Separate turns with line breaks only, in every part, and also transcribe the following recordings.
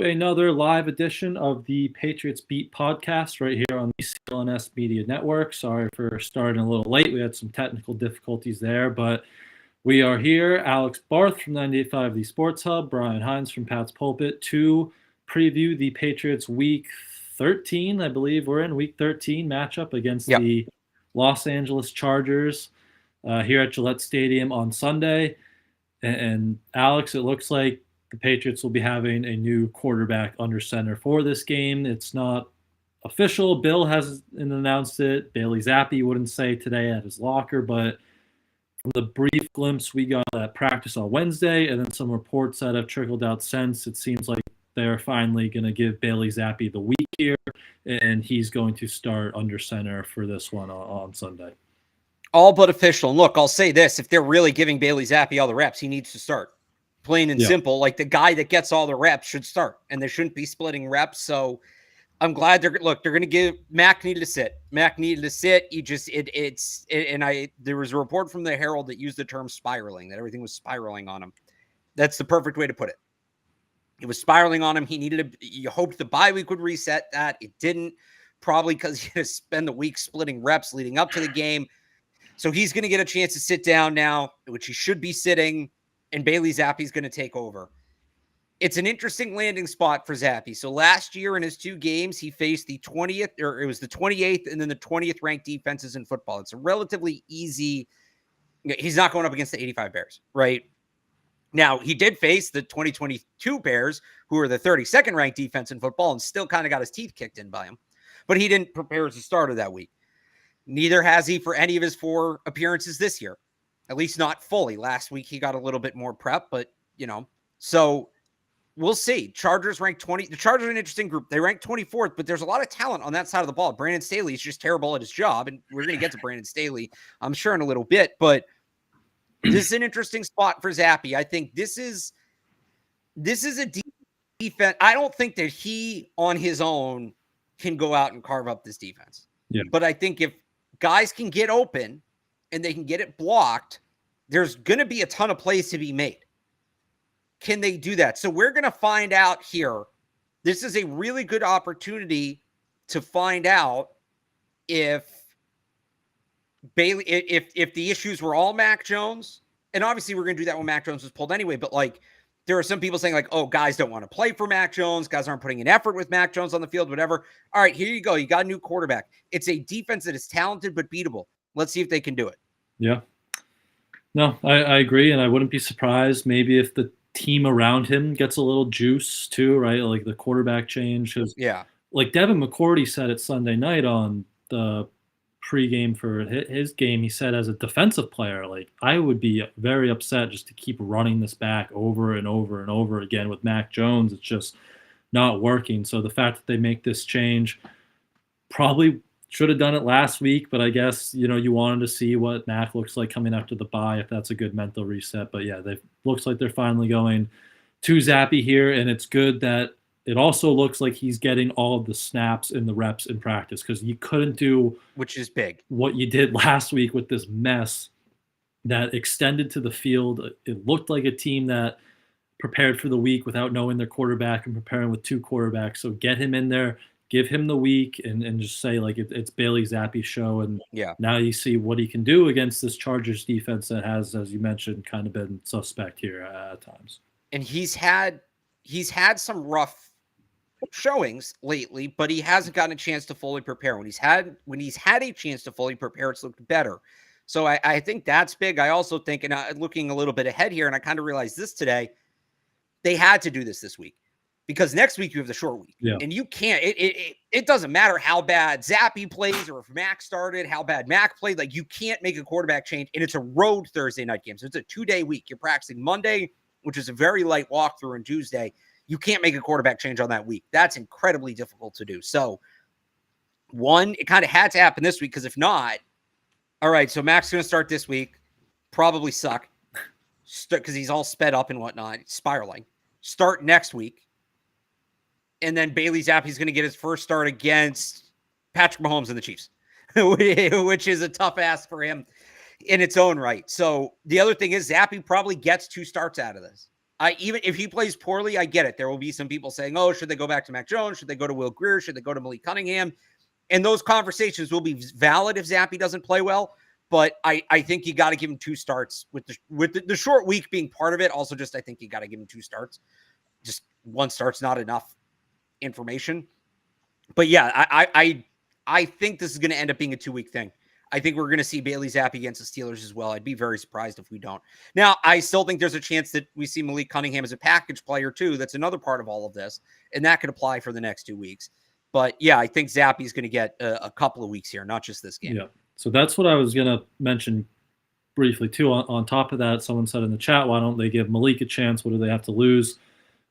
Another live edition of the Patriots Beat Podcast right here on the CLNS Media Network. Sorry for starting a little late. We had some technical difficulties there, but we are here. Alex Barth from 98.5 The Sports Hub, Brian Hines from Pat's Pulpit to preview the Patriots Week 13. I believe we're in Week 13 matchup against the Los Angeles Chargers here at Gillette Stadium on Sunday. And Alex, it looks like the Patriots will be having a new quarterback under center for this game. It's not official. Bill hasn't announced it. Bailey Zappe wouldn't say today at his locker, but from the brief glimpse we got at practice on Wednesday and then some reports that have trickled out since, it seems like they're finally going to give Bailey Zappe the week here, and he's going to start under center for this one on Sunday.
All but official. And look, I'll say this. If they're really giving Bailey Zappe all the reps, he needs to start. Plain and simple. Like, the guy that gets all the reps should start, and they shouldn't be splitting reps. So I'm glad they're going to give Mac needed to sit. He just, there was a report from the Herald that used the term spiraling, that everything was spiraling on him. That's the perfect way to put it. It was spiraling on him. You hoped the bye week would reset that. It didn't, probably because he had to spend the week splitting reps leading up to the game. So he's going to get a chance to sit down now, which he should be sitting, and Bailey Zappe is going to take over. It's an interesting landing spot for Zappe. So last year in his two games, he faced the 28th and then the 20th ranked defenses in football. It's a relatively easy. He's not going up against the 85 Bears, right? Now, he did face the 2022 Bears, who are the 32nd ranked defense in football, and still kind of got his teeth kicked in by him. But he didn't prepare as a starter that week. Neither has he for any of his 4 appearances this year, at least not fully. Last week, he got a little bit more prep, but, so we'll see. Chargers ranked 20. The Chargers are an interesting group. They ranked 24th, but there's a lot of talent on that side of the ball. Brandon Staley is just terrible at his job, and we're going to get to Brandon Staley, I'm sure, in a little bit, but this is an interesting spot for Zappe. I think this is a defense. I don't think that he on his own can go out and carve up this defense.
Yeah.
But I think if guys can get open and they can get it blocked, there's going to be a ton of plays to be made. Can they do that? So we're going to find out here. This is a really good opportunity to find out if Bailey, if the issues were all Mac Jones, and obviously we're going to do that when Mac Jones was pulled anyway, but like, there are some people saying like, oh, guys don't want to play for Mac Jones. Guys aren't putting in effort with Mac Jones on the field, whatever. All right, here you go. You got a new quarterback. It's a defense that is talented but beatable. Let's see if they can do it. Yeah.
No, I agree, and I wouldn't be surprised maybe if the team around him gets a little juice too, right? Like the quarterback change. Like Devin McCourty said it Sunday night on the pregame for his game, he said as a defensive player, like, I would be very upset just to keep running this back over and over and over again with Mac Jones. It's just not working. So the fact that they make this change, probably should have done it last week, but I guess, you wanted to see what Mac looks like coming after the bye, if that's a good mental reset. But yeah, looks like they're finally going to Zappe here, and it's good that it also looks like he's getting all of the snaps and the reps in practice, because you couldn't do,
which is big,
what you did last week with this mess that extended to the field. It looked like a team that prepared for the week without knowing their quarterback and preparing with 2 quarterbacks. So get him in there, give him the week, and just say like it's Bailey Zappe's show. And now you see what he can do against this Chargers defense that has, as you mentioned, kind of been suspect here at times.
And he's had some rough showings lately, but he hasn't gotten a chance to fully prepare. When he's had a chance to fully prepare, it's looked better. So I think that's big. I also think, and looking a little bit ahead here, and I kind of realized this today, they had to do this week, because next week you have the short week, and you can't. It doesn't matter how bad Zappe plays or if Mac started, how bad Mac played. Like, you can't make a quarterback change, and it's a road Thursday night game, so it's a 2-day week. You're practicing Monday, which is a very light walkthrough, and Tuesday. You can't make a quarterback change on that week. That's incredibly difficult to do. So, one, it kind of had to happen this week, because if not, all right, so Mac's going to start this week, probably suck, because he's all sped up and whatnot, spiraling. Start next week, and then Bailey Zappe is going to get his first start against Patrick Mahomes and the Chiefs, which is a tough ask for him in its own right. So the other thing is Zappe probably gets 2 starts out of this. Even if he plays poorly, I get it. There will be some people saying, oh, should they go back to Mac Jones? Should they go to Will Grier? Should they go to Malik Cunningham? And those conversations will be valid if Zappe doesn't play well. But I think you got to give him 2 starts with the short week being part of it. Also, I think you got to give him 2 starts. Just 1 start's not enough information. But yeah, I think this is going to end up being a 2-week thing. I think we're going to see Bailey Zappe against the Steelers as well. I'd be very surprised if we don't. Now, I still think there's a chance that we see Malik Cunningham as a package player too. That's another part of all of this, and that could apply for the next 2 weeks. But yeah, I think Zappe is going to get a couple of weeks here, not just this game.
Yeah. So that's what I was going to mention briefly too. On top of that, someone said in the chat, why don't they give Malik a chance? What do they have to lose?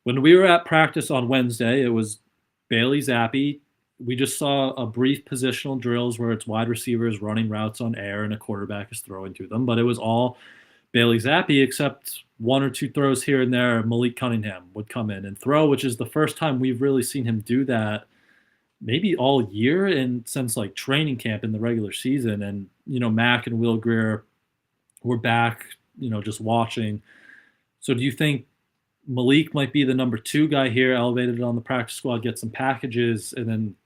When we were at practice on Wednesday, it was Bailey Zappe. We just saw a brief positional drills where it's wide receivers running routes on air and a quarterback is throwing to them. But it was all Bailey Zappe, except 1 or 2 throws here and there. Malik Cunningham would come in and throw, which is the first time we've really seen him do that maybe all year and since like training camp in the regular season. And, Mac and Will Grier were back, just watching. So do you think Malik might be the number 2 guy here, elevated on the practice squad, get some packages, and then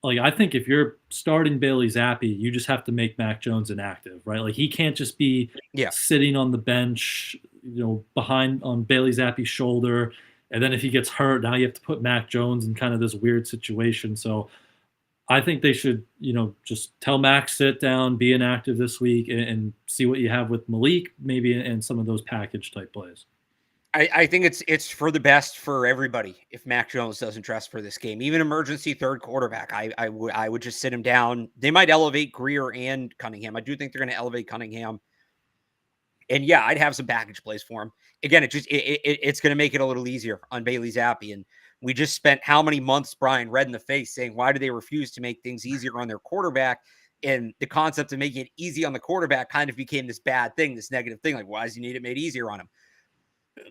I think if you're starting Bailey Zappe, you just have to make Mac Jones inactive, right? Like he can't just be sitting on the bench, behind on Bailey Zappe's shoulder. And then if he gets hurt, now you have to put Mac Jones in kind of this weird situation. So I think they should, just tell Mac, sit down, be inactive this week, and see what you have with Malik, maybe, and some of those package type plays.
I think it's for the best for everybody if Mac Jones doesn't dress for this game. Even emergency third quarterback, I would just sit him down. They might elevate Grier and Cunningham. I do think they're going to elevate Cunningham. And yeah, I'd have some package plays for him. Again, it's going to make it a little easier on Bailey Zappe. And we just spent how many months, Brian, red in the face saying, why do they refuse to make things easier on their quarterback? And the concept of making it easy on the quarterback kind of became this bad thing, this negative thing. Like, why does he need it made easier on him?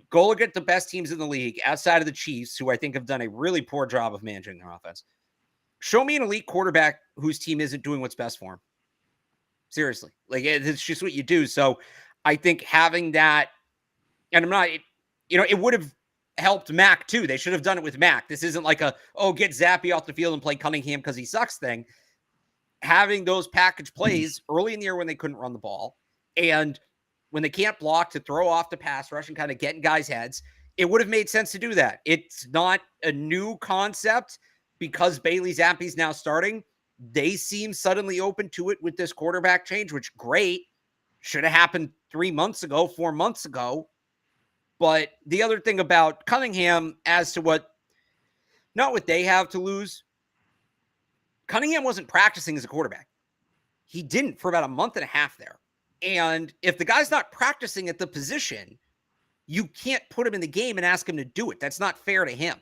Go look at the best teams in the league outside of the Chiefs, who I think have done a really poor job of managing their offense. Show me an elite quarterback whose team isn't doing what's best for him. Seriously. Like, it's just what you do. So I think having that, and I'm not, it would have helped Mac too. They should have done it with Mac. This isn't like get Zappe off the field and play Cunningham because he sucks thing. Having those package plays early in the year when they couldn't run the ball and when they can't block to throw off the pass rush and kind of get in guys' heads, it would have made sense to do that. It's not a new concept because Bailey Zappe's now starting. They seem suddenly open to it with this quarterback change, which great. Should have happened 3 months ago, 4 months ago. But the other thing about Cunningham as to not what they have to lose, Cunningham wasn't practicing as a quarterback. He didn't for about a month and a half there. And if the guy's not practicing at the position, you can't put him in the game and ask him to do it. That's not fair to him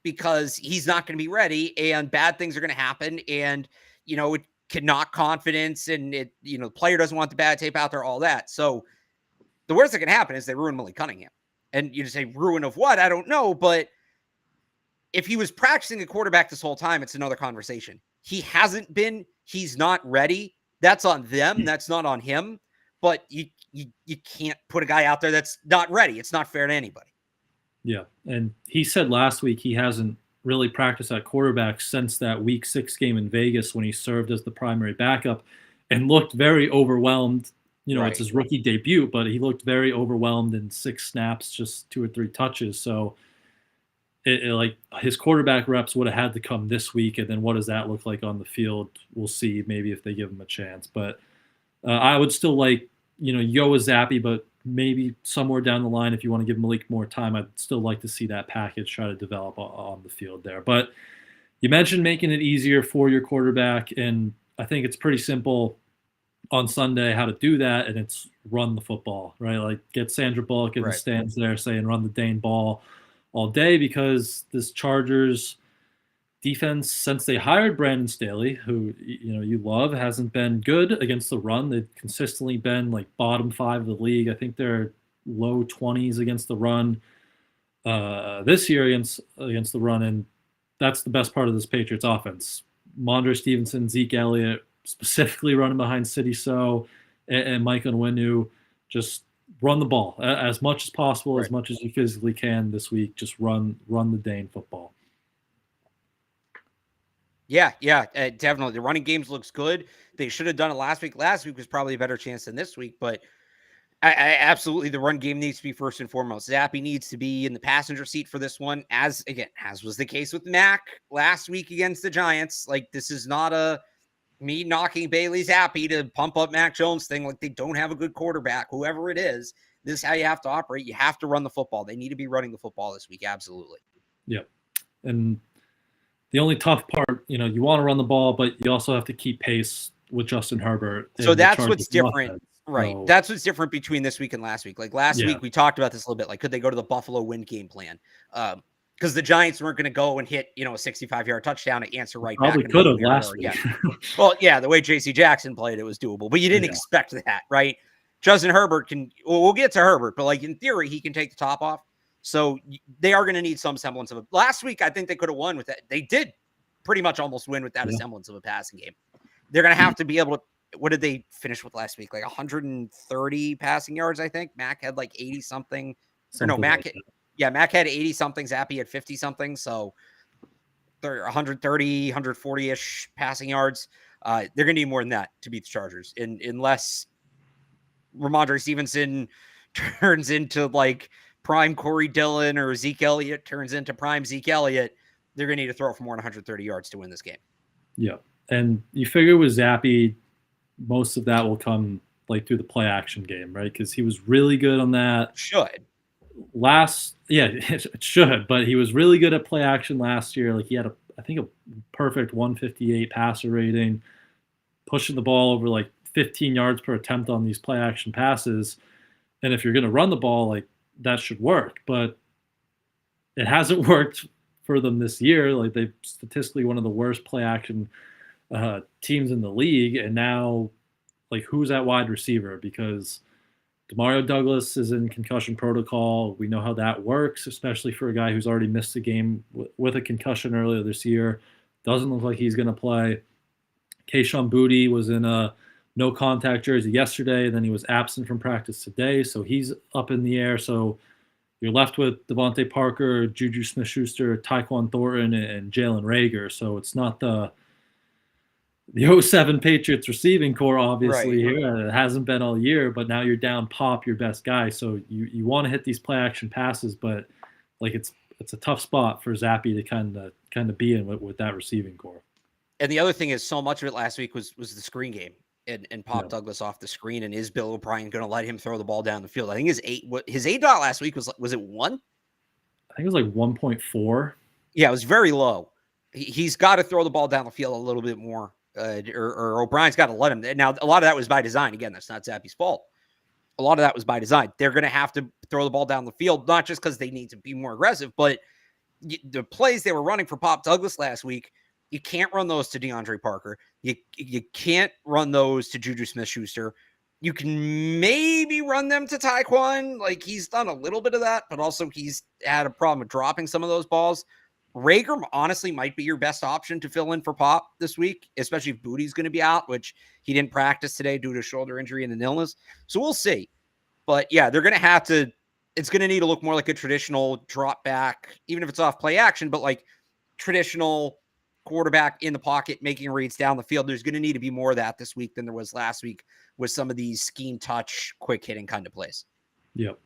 because he's not going to be ready and bad things are going to happen. And, it can knock confidence and the player doesn't want the bad tape out there, all that. So the worst that can happen is they ruin Malik Cunningham. And you just say ruin of what? I don't know. But if he was practicing a quarterback this whole time, it's another conversation. He hasn't been, he's not ready. That's on them. That's not on him. But you can't put a guy out there that's not ready. It's not fair to anybody.
Yeah. And he said last week he hasn't really practiced at quarterback since that week 6 game in Vegas when he served as the primary backup and looked very overwhelmed. Right. It's his rookie debut, but he looked very overwhelmed in 6 snaps, just 2 or 3 touches. So like his quarterback reps would have had to come this week. And then what does that look like on the field? We'll see maybe if they give him a chance. But I would still like, go with Zappe, but maybe somewhere down the line, if you want to give Malik more time, I'd still like to see that package try to develop on the field there. But you mentioned making it easier for your quarterback, and I think it's pretty simple on Sunday how to do that, and it's run the football, right? Like get Sandra Bullock in the stands there saying run the Dane ball all day, because this Chargers defense, since they hired Brandon Staley, who you love, hasn't been good against the run. They've consistently been like bottom 5 of the league. I think they're low 20s against the run this year against the run, and that's the best part of this Patriots offense. Mondre Stevenson, Zeke Elliott, specifically running behind City So and Mike Onwenu, just run the ball as much as possible,
Right.
as much as you physically can this week. Just run the Dane football.
Yeah, definitely. The running games looks good. They should have done it last week. Last week was probably a better chance than this week, but I absolutely, the run game needs to be first and foremost. Zappe needs to be in the passenger seat for this one, as was the case with Mac last week against the Giants. Like, this is not a me knocking Bailey Zappe to pump up Mac Jones thing. Like, they don't have a good quarterback, whoever it is. This is how you have to operate. You have to run the football. They need to be running the football this week. Absolutely.
Yep. And the only tough part, you want to run the ball, but you also have to keep pace with Justin Herbert.
So that's what's different.
Offense.
Right.
So,
that's what's different between this week and last week. Like last week, we talked about this a little bit. Like, could they go to the Buffalo win game plan? Because the Giants weren't going to go and hit, a 65-yard touchdown to answer right
probably
back.
Probably could have last week.
Well, yeah, the way J.C. Jackson played, it was doable. But you didn't expect that, right? Justin Herbert we'll get to Herbert, but like in theory, he can take the top off. So they are going to need some semblance of it. Last week, I think they could have won with that. They did pretty much almost win without a semblance of a passing game. They're going to have to be able to. What did they finish with last week? Like 130 passing yards, I think. Mac had like 80 something. Or no, Mac. Mac had 80 something. Zappe had 50 something. So 130, 140-ish passing yards. They're going to need more than that to beat the Chargers. Unless Ramondre Stevenson turns into like prime Corey Dillon or Zeke Elliott turns into prime Zeke Elliott, they're going to need to throw for more than 130 yards to win this game.
Yeah. And you figure with Zappe, most of that will come like through the play action game, right? Because he was really good on that. It should, but he was really good at play action last year. Like he had I think a perfect 158 passer rating, pushing the ball over like 15 yards per attempt on these play action passes. And if you're going to run the ball, like that should work, but it hasn't worked for them this year. Like they've statistically one of the worst play action teams in the league, and now like who's at wide receiver? Because Demario Douglas is in concussion protocol. We know how that works, especially for a guy who's already missed a game with a concussion earlier this year. Doesn't look like he's going to play. Kayshon Boutte was in a no contact jersey yesterday, then he was absent from practice today, so he's up in the air. So you're left with Devontae Parker, Juju Smith-Schuster, Tyquan Thornton, and Jalen Reagor. So it's not the 07 Patriots receiving core, obviously, here. It hasn't been all year, but now you're down Pop, your best guy. So you want to hit these play action passes, but like it's a tough spot for Zappe to kind of be in with that receiving core.
And the other thing is, so much of it last week was the screen game and Pop Douglas off the screen. And is Bill O'Brien going to let him throw the ball down the field? I think his A dot last week was it 1?
I think it was like 1.4.
Yeah, it was very low. He's got to throw the ball down the field a little bit more. Or O'Brien's got to let him. Now, a lot of that was by design. Again, that's not Zappe's fault. A lot of that was by design. They're going to have to throw the ball down the field, not just because they need to be more aggressive, but the plays they were running for Pop Douglas last week, you can't run those to DeAndre Parker. You can't run those to Juju Smith-Schuster. You can maybe run them to Tyquan. Like, he's done a little bit of that, but also he's had a problem with dropping some of those balls. Reagor honestly might be your best option to fill in for Pop this week, especially if Boutte's going to be out, which he didn't practice today due to a shoulder injury and an illness. So we'll see. But yeah, they're going to have to, it's going to need to look more like a traditional drop back, even if it's off play action, but like traditional quarterback in the pocket, making reads down the field. There's going to need to be more of that this week than there was last week with some of these scheme touch, quick hitting kind of plays.
Yep.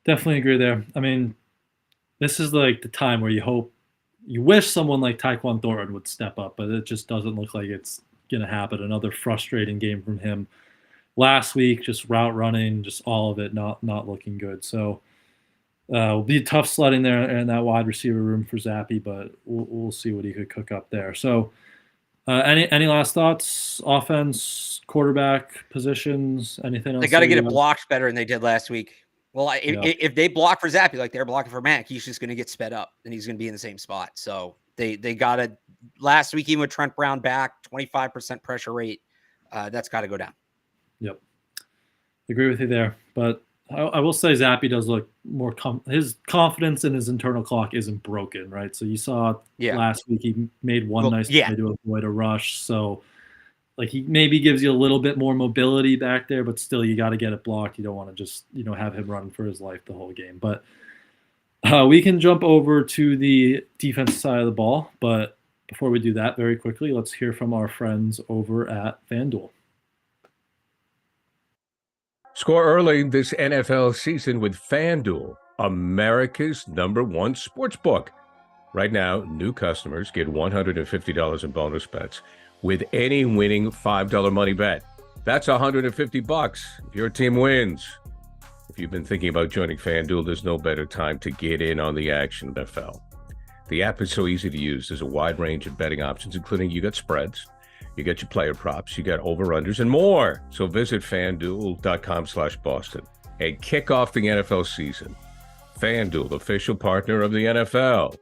Definitely agree there. I mean, this is like the time where you wish someone like Tyquan Thornton would step up, but it just doesn't look like it's going to happen. Another frustrating game from him last week, just route running, just all of it not looking good. So it'll be tough sledding there in that wide receiver room for Zappe, but we'll see what he could cook up there. So any last thoughts? Offense, quarterback positions, anything else?
They got to get it blocked better than they did last week. Well, if they block for Zappe like they're blocking for Mac, he's just going to get sped up and he's going to be in the same spot. So they got to, last week, even with Trent Brown back, 25% pressure rate, that's got to go down.
Yep. Agree with you there. But I will say Zappe does look more, his confidence in his internal clock isn't broken, right? So you saw last week he made one nice play to avoid a rush. So like he maybe gives you a little bit more mobility back there, but still you got to get it blocked. You don't want to just, have him running for his life the whole game. But we can jump over to the defense side of the ball. But before we do that, very quickly, let's hear from our friends over at FanDuel.
Score early this NFL season with FanDuel, America's #1 sportsbook. Right now, new customers get $150 in bonus bets with any winning $5 money bet. That's $150 if your team wins. If you've been thinking about joining FanDuel, there's no better time to get in on the action than NFL. The app is so easy to use. There's a wide range of betting options, including you got spreads, you got your player props, you got over-unders, and more. So visit FanDuel.com/Boston and kick off the NFL season. FanDuel, official partner of the NFL.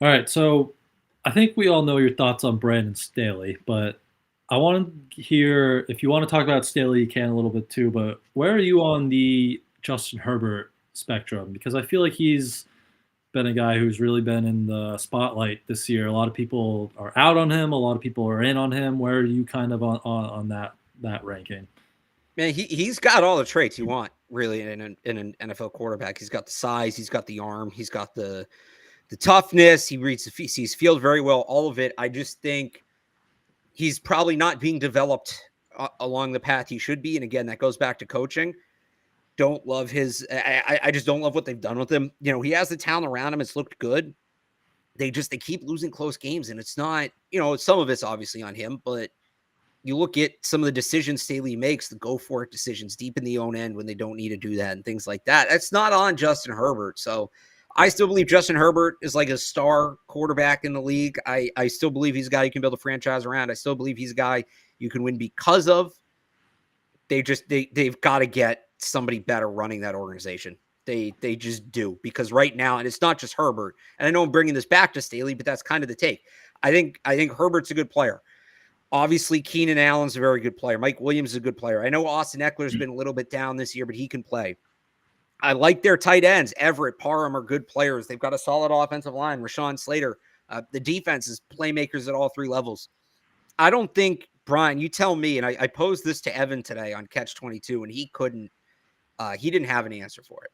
All right, so I think we all know your thoughts on Brandon Staley, but I want to hear, if you want to talk about Staley, you can a little bit too, but where are you on the Justin Herbert spectrum? Because I feel like he's been a guy who's really been in the spotlight this year. A lot of people are out on him. A lot of people are in on him. Where are you kind of on that ranking?
Man, he's got all the traits you want, really, in an NFL quarterback. He's got the size. He's got the arm. He's got the toughness. He sees field very well, all of it. I just think he's probably not being developed along the path he should be. And again, that goes back to coaching. Don't love his, I just don't love what they've done with him. He has the talent around him. It's looked good. They keep losing close games, and it's not, some of it's obviously on him, but you look at some of the decisions Staley makes, the go for it decisions deep in the own end when they don't need to do that and things like that. That's not on Justin Herbert. So I still believe Justin Herbert is like a star quarterback in the league. I still believe he's a guy you can build a franchise around. I still believe he's a guy you can win because of. They've got to get somebody better running that organization. They just do, because right now, and it's not just Herbert, and I know I'm bringing this back to Staley, but that's kind of the take. I think Herbert's a good player. Obviously, Keenan Allen's a very good player. Mike Williams is a good player. I know Austin Eckler's been a little bit down this year, but he can play. I like their tight ends. Everett, Parham are good players. They've got a solid offensive line. Rashawn Slater. The defense is playmakers at all three levels. I don't think, Brian, you tell me, and I posed this to Evan today on Catch 22, and he didn't have an answer for it.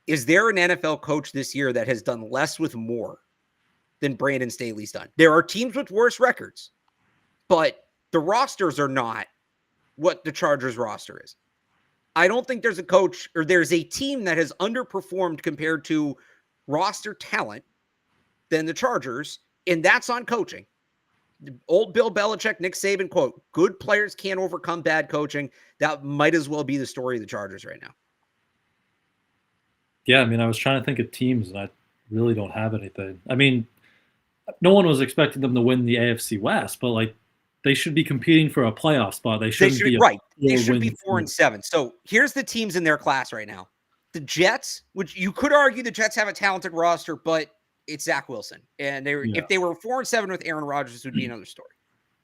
Is there an NFL coach this year that has done less with more than Brandon Staley's done? There are teams with worse records, but the rosters are not what the Chargers roster is. I don't think there's a coach or there's a team that has underperformed compared to roster talent than the Chargers, and that's on coaching. Old Bill Belichick, Nick Saban quote, good players can't overcome bad coaching. That might as well be the story of the Chargers right now.
Yeah, I was trying to think of teams, and I really don't have anything. No one was expecting them to win the AFC West, but they should be competing for a playoff spot. They should be
right. They should be 4-7. So here's the teams in their class right now. The Jets, which you could argue the Jets have a talented roster, but it's Zach Wilson. And if they were 4-7 with Aaron Rodgers, this would be another story.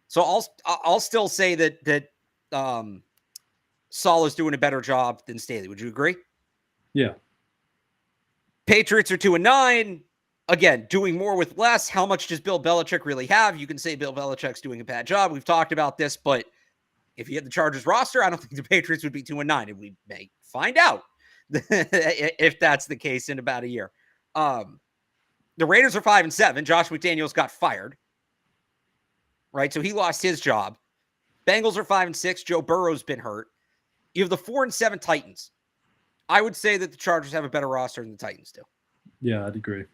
So I'll still say that Saul is doing a better job than Staley. Would you agree?
Yeah.
Patriots are 2-9. Again, doing more with less. How much does Bill Belichick really have? You can say Bill Belichick's doing a bad job. We've talked about this, but if you had the Chargers roster, I don't think the Patriots would be 2-9, and we may find out if that's the case in about a year. The Raiders are 5-7. Josh McDaniels got fired, right? So he lost his job. Bengals are 5-6. Joe Burrow's been hurt. You have the 4-7 Titans. I would say that the Chargers have a better roster than the Titans do.
Yeah, I'd agree.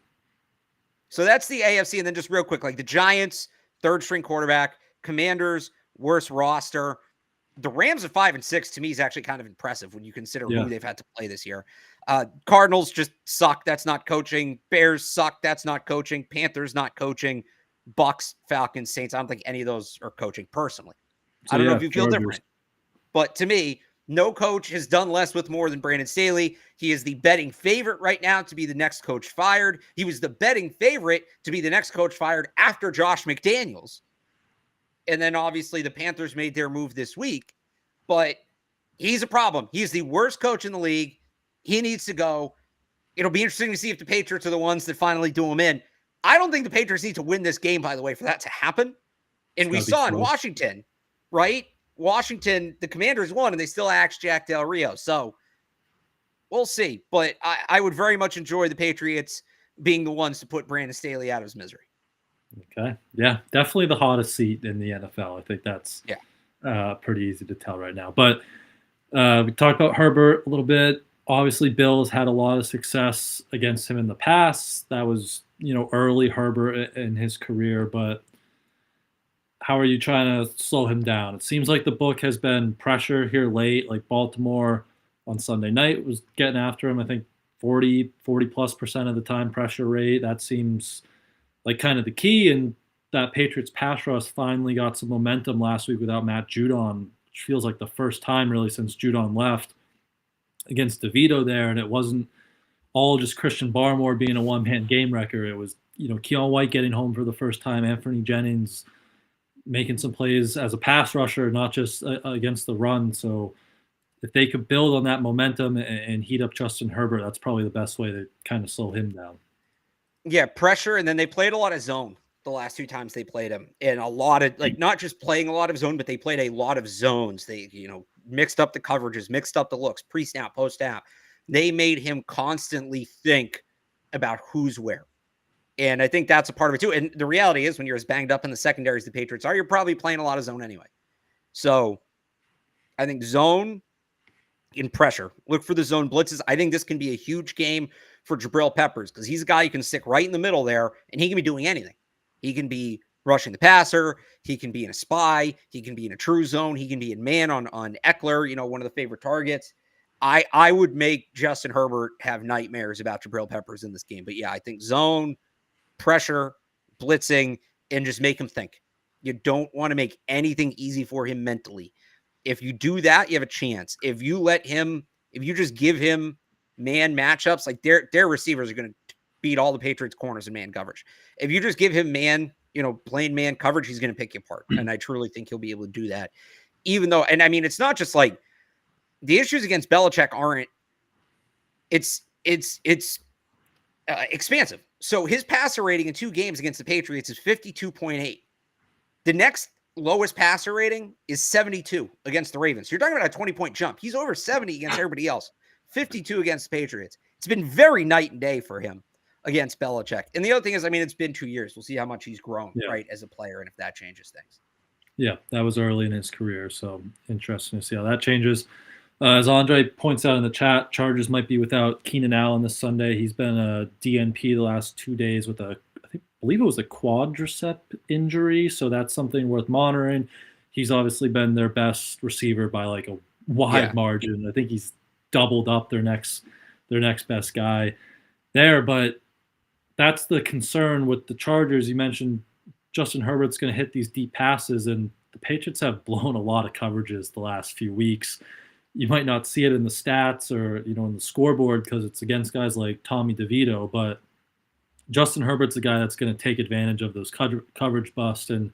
So that's the AFC. And then just real quick, the Giants, third string quarterback, Commanders, worst roster. The Rams at 5-6 to me is actually kind of impressive when you consider who they've had to play this year. Cardinals just suck. That's not coaching. Bears suck. That's not coaching. Panthers not coaching. Bucks, Falcons, Saints. I don't think any of those are coaching personally. So, I don't know if you feel different. But to me, no coach has done less with more than Brandon Staley. He is the betting favorite right now to be the next coach fired. He was the betting favorite to be the next coach fired after Josh McDaniels. And then obviously the Panthers made their move this week. But he's a problem. He's the worst coach in the league. He needs to go. It'll be interesting to see if the Patriots are the ones that finally do him in. I don't think the Patriots need to win this game, by the way, for that to happen. And we saw in Washington, right? Washington, the Commanders won, and they still axed Jack Del Rio. So we'll see. But I would very much enjoy the Patriots being the ones to put Brandon Staley out of his misery.
Okay. Yeah, definitely the hottest seat in the NFL. I think that's pretty easy to tell right now. But we talked about Herbert a little bit. Obviously, Bill has had a lot of success against him in the past. That was, early Herbert in his career. But how are you trying to slow him down? It seems like the book has been pressure here late. Like Baltimore on Sunday night was getting after him. I think 40+% of the time pressure rate. That seems like kind of the key. And that Patriots pass rush finally got some momentum last week without Matt Judon, which feels like the first time really since Judon left against DeVito there. And it wasn't all just Christian Barmore being a one-man game wrecker. It was, Keon White getting home for the first time, Anthony Jennings making some plays as a pass rusher, not just against the run. So if they could build on that momentum and heat up Justin Herbert, that's probably the best way to kind of slow him down.
Yeah, pressure, and then they played a lot of zone the last 2 times they played him, and a lot of not just playing a lot of zone, but they played a lot of zones. They mixed up the coverages, mixed up the looks, pre-snap, post-snap. They made him constantly think about who's where, and I think that's a part of it too. And the reality is, when you're as banged up in the secondary as the Patriots are, you're probably playing a lot of zone anyway. So I think zone in pressure, look for the zone blitzes. I think this can be a huge game for Jabril Peppers because he's a guy you can stick right in the middle there, and he can be doing anything. He can be rushing the passer. He can be in a spy. He can be in a true zone. He can be in man on Eckler, one of the favorite targets. I would make Justin Herbert have nightmares about Jabril Peppers in this game. But yeah, I think zone, pressure, blitzing, and just make him think. You don't want to make anything easy for him mentally. If you do that, you have a chance. If you just give him man matchups, like their receivers are going to beat all the Patriots corners in man coverage. If you just give him man, plain man coverage, he's going to pick you apart. And I truly think he'll be able to do that. Even though, and I mean, it's not just like the issues against Belichick aren't, it's expansive. So his passer rating in 2 games against the Patriots is 52.8. The next lowest passer rating is 72 against the Ravens. You're talking about a 20-point jump. He's over 70 against everybody else. 52 against the Patriots. It's been very night and day for him against Belichick. And the other thing is, it's been 2 years. We'll see how much he's grown, right, as a player, and if that changes things. Yeah,
that was early in his career, so interesting to see how that changes. As Andre points out in the chat, Chargers might be without Keenan Allen this Sunday. He's been a DNP the last 2 days with I believe it was a quadricep injury, so that's something worth monitoring. He's obviously been their best receiver by like a wide margin. I think he's doubled up their next best guy there, but that's the concern with the Chargers. You mentioned Justin Herbert's going to hit these deep passes, and the Patriots have blown a lot of coverages the last few weeks. You might not see it in the stats or in the scoreboard because it's against guys like Tommy DeVito, but Justin Herbert's the guy that's going to take advantage of those coverage busts. And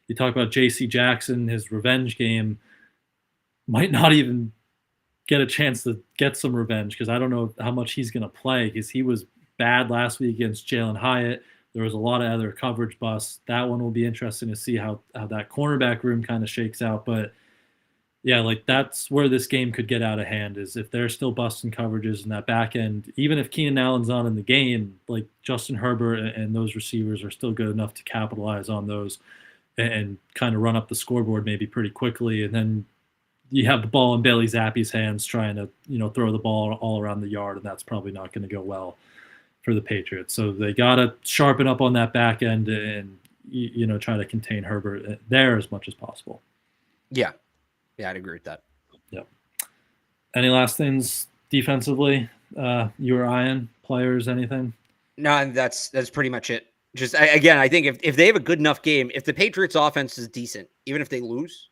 you talk about J.C. Jackson, his revenge game, might not even get a chance to get some revenge because I don't know how much he's going to play because he was bad last week against Jalen Hyatt. There was a lot of other coverage busts. That one will be interesting to see how that cornerback room kind of shakes out. But yeah, like that's where this game could get out of hand is if they're still busting coverages in that back end. Even if Keenan Allen's not in the game, like Justin Herbert and those receivers are still good enough to capitalize on those and kind of run up the scoreboard maybe pretty quickly. And then you have the ball in Bailey Zappe's hands trying to, throw the ball all around the yard, and that's probably not going to go well for the Patriots. So they got to sharpen up on that back end and, try to contain Herbert there as much as possible.
Yeah. Yeah, I'd agree with that.
Yeah. Any last things defensively you were eyeing? Players, anything?
No, that's pretty much it. Just, again, I think if they have a good enough game, if the Patriots offense is decent, even if they lose,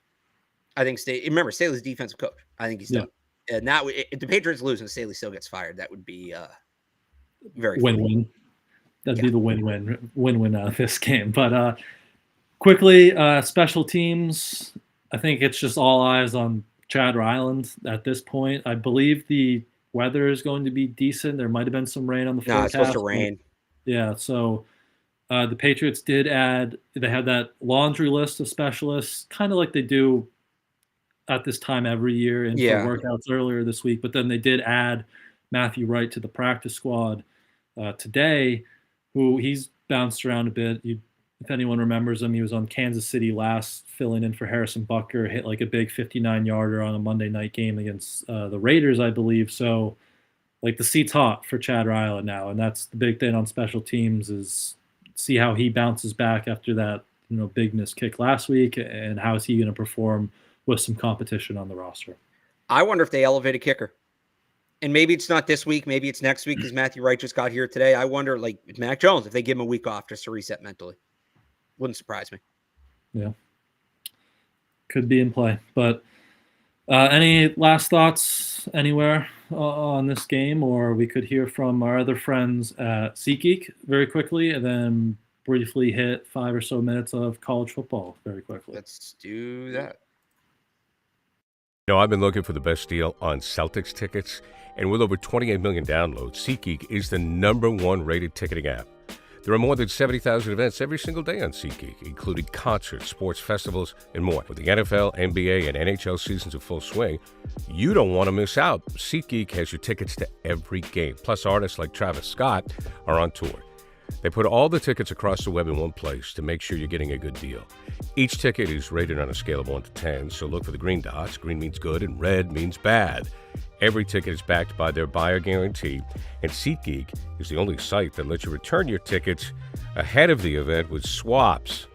I think Staley's defensive coach. I think he's done. And that if the Patriots lose and Staley still gets fired, that would be very
win-win. That'd be the win-win out of this game. But quickly, special teams. I think it's just all eyes on Chad Ryland at this point. I believe the weather is going to be decent. There might have been some rain on the forecast.
It's supposed to rain.
Yeah, so The Patriots did add, they had that laundry list of specialists, kind of like they do at this time every year and for workouts earlier this week. But then they did add Matthew Wright to the practice squad today, who he's bounced around a bit. If anyone remembers him, he was on Kansas City last, filling in for Harrison Butker, hit like a big 59-yarder on a Monday night game against the Raiders, I believe. So, like, the seat's hot for Chad Ryland now, and that's the big thing on special teams is see how he bounces back after that, big missed kick last week, and how is he going to perform with some competition on the roster.
I wonder if they elevate a kicker. And maybe it's not this week, maybe it's next week because Matthew Wright just got here today. I wonder, like, Mac Jones, if they give him a week off just to reset mentally. Wouldn't surprise me.
Yeah. Could be in play. But any last thoughts anywhere on this game? Or we could hear from our other friends at SeatGeek very quickly and then briefly hit 5 or so minutes of college football very quickly.
Let's do that.
I've been looking for the best deal on Celtics tickets. And with over 28 million downloads, SeatGeek is the #1 rated ticketing app. There are more than 70,000 events every single day on SeatGeek, including concerts, sports festivals, and more. With the NFL, NBA, and NHL seasons in full swing, you don't want to miss out. SeatGeek has your tickets to every game. Plus, artists like Travis Scott are on tour. They put all the tickets across the web in one place to make sure you're getting a good deal. Each ticket is rated on a scale of 1 to 10, so look for the green dots. Green means good and red means bad. Every ticket is backed by their buyer guarantee, and SeatGeek is the only site that lets you return your tickets ahead of the event with swaps.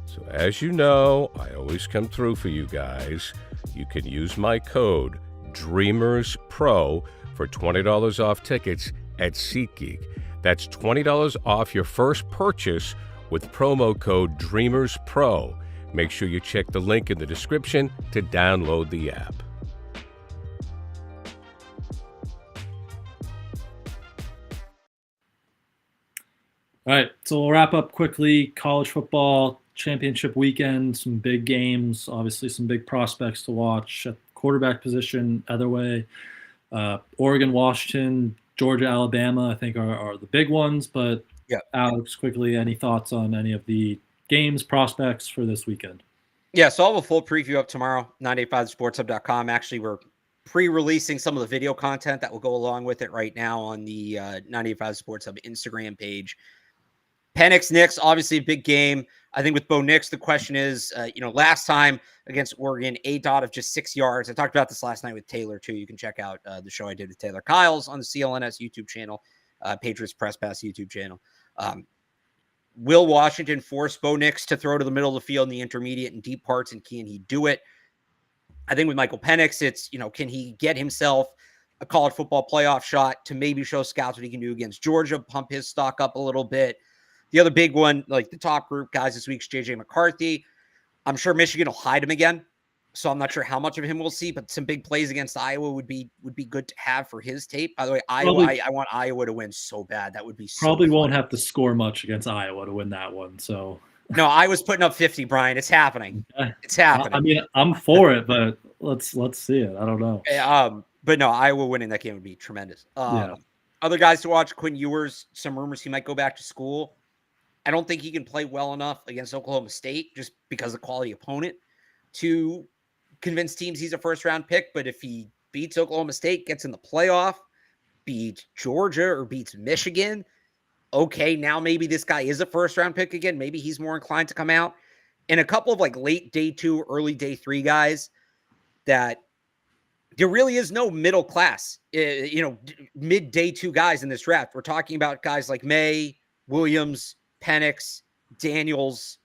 So as you know, I always come through for you guys. You can use my code DREAMERSPRO for $20 off tickets at SeatGeek. That's $20 off your first purchase with promo code DREAMERSPRO. Make sure you check the link in the description to download the app.
All right, so we'll wrap up quickly. College football championship weekend, some big games, obviously some big prospects to watch at quarterback position, other way. Oregon, Washington, Georgia, Alabama, I think are the big ones. But Alex, quickly, any thoughts on any of the games, prospects for this weekend?
Yeah, so I'll have a full preview up tomorrow, 985thesportshub.com. Actually, we're pre-releasing some of the video content that will go along with it right now on the 985 Sports Hub Instagram page. Penix Nix, obviously a big game. I think with Bo Nix, the question is, last time against Oregon, a dot of just 6 yards. I talked about this last night with Taylor, too. You can check out the show I did with Taylor Kyles on the CLNS YouTube channel, Patriots Press Pass YouTube channel. Will Washington force Bo Nix to throw to the middle of the field in the intermediate and deep parts, and can he do it? I think with Michael Penix, it's, can he get himself a college football playoff shot to maybe show scouts what he can do against Georgia, pump his stock up a little bit. The other big one, like the top group guys this week, is J.J. McCarthy. I'm sure Michigan will hide him again, so I'm not sure how much of him we'll see, but some big plays against Iowa would be good to have for his tape. By the way, Iowa, I want Iowa to win so bad. That would be so
probably
fun.
Won't have to score much against Iowa to win that one. So
no, I was putting up 50, Brian. It's happening. It's happening.
I mean, I'm for it, but let's see it. I don't know.
But no, Iowa winning that game would be tremendous. Other guys to watch, Quinn Ewers, some rumors he might go back to school. I don't think he can play well enough against Oklahoma State just because of quality opponent to convince teams he's a first-round pick. But if he beats Oklahoma State, gets in the playoff, beats Georgia or beats Michigan, okay, now maybe this guy is a first-round pick again. Maybe he's more inclined to come out. And a couple of like late day 2, early day 3 guys that there really is no middle class, mid day 2 guys in this draft. We're talking about guys like May, Williams, Penix, Daniels,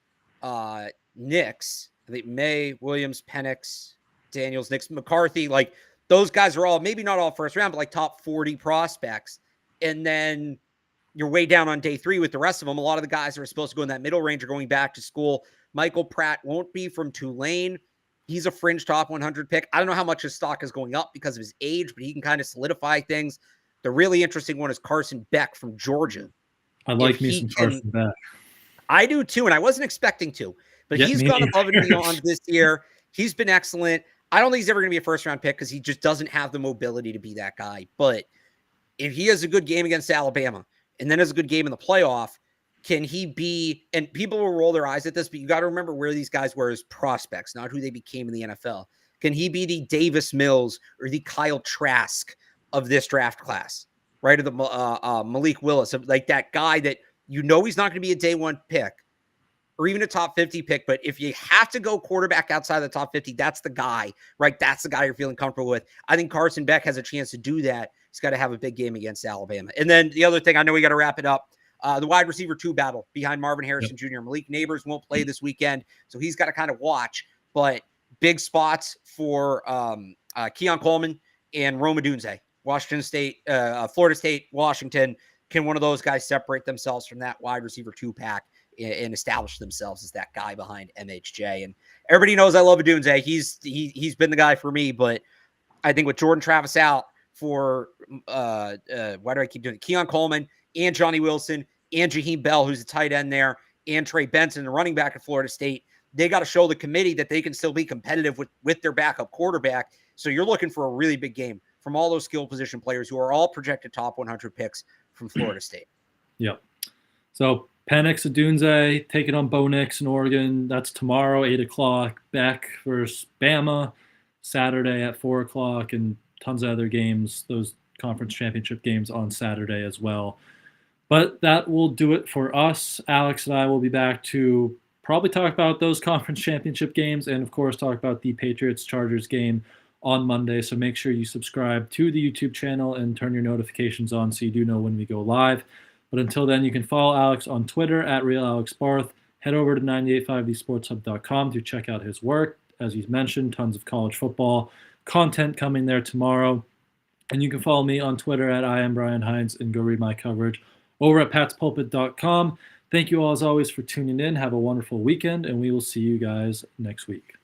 Nix. I think May, Williams, Penix, Daniels, Nix, McCarthy. Like those guys are all, maybe not all first round, but like top 40 prospects. And then you're way down on day 3 with the rest of them. A lot of the guys that are supposed to go in that middle range are going back to school. Michael Pratt won't be from Tulane. He's a fringe top 100 pick. I don't know how much his stock is going up because of his age, but he can kind of solidify things. The really interesting one is Carson Beck from Georgia.
I like me some Carson Beck.
I do too, and I wasn't expecting to, but he's gone above and beyond this year. He's been excellent. I don't think he's ever going to be a first-round pick because he just doesn't have the mobility to be that guy. But if he has a good game against Alabama and then has a good game in the playoff, Can he be, and people will roll their eyes at this, but you got to remember where these guys were as prospects, not who they became in the NFL. Can he be the Davis Mills or the Kyle Trask of this draft class, right? Or the Malik Willis, like that guy that he's not going to be a day one pick or even a top 50 pick. But if you have to go quarterback outside the top 50, that's the guy, right? That's the guy you're feeling comfortable with. I think Carson Beck has a chance to do that. He's got to have a big game against Alabama. And then the other thing, I know we got to wrap it up. The wide receiver 2 battle behind Marvin Harrison Jr. Malik Neighbors won't play this weekend, so he's got to kind of watch. But big spots for Keon Coleman and Rome Odunze. Washington State, Florida State, Washington. Can one of those guys separate themselves from that wide receiver 2 pack and establish themselves as that guy behind MHJ? And everybody knows I love Odunze. He's been the guy for me, but I think with Jordan Travis out for why do I keep doing it? Keon Coleman and Johnny Wilson and Jaheim Bell, who's a tight end there, and Trey Benson, the running back at Florida State, they got to show the committee that they can still be competitive with their backup quarterback. So you're looking for a really big game from all those skill position players who are all projected top 100 picks from Florida State.
Yep. So Penix Odunze taking on Bo Nix in Oregon. That's tomorrow, 8 o'clock. Beck versus Bama, Saturday at 4 o'clock, and tons of other games, those conference championship games on Saturday as well. But that will do it for us. Alex and I will be back to probably talk about those conference championship games and, of course, talk about the Patriots-Chargers game on Monday. So make sure you subscribe to the YouTube channel and turn your notifications on so you do know when we go live. But until then, you can follow Alex on Twitter at RealAlexBarth. Head over to 985thesportshub.com to check out his work. As he's mentioned, tons of college football content coming there tomorrow. And you can follow me on Twitter at @IamBrianHines and go read my coverage over at patspulpit.com. Thank you all, as always, for tuning in. Have a wonderful weekend, and we will see you guys next week.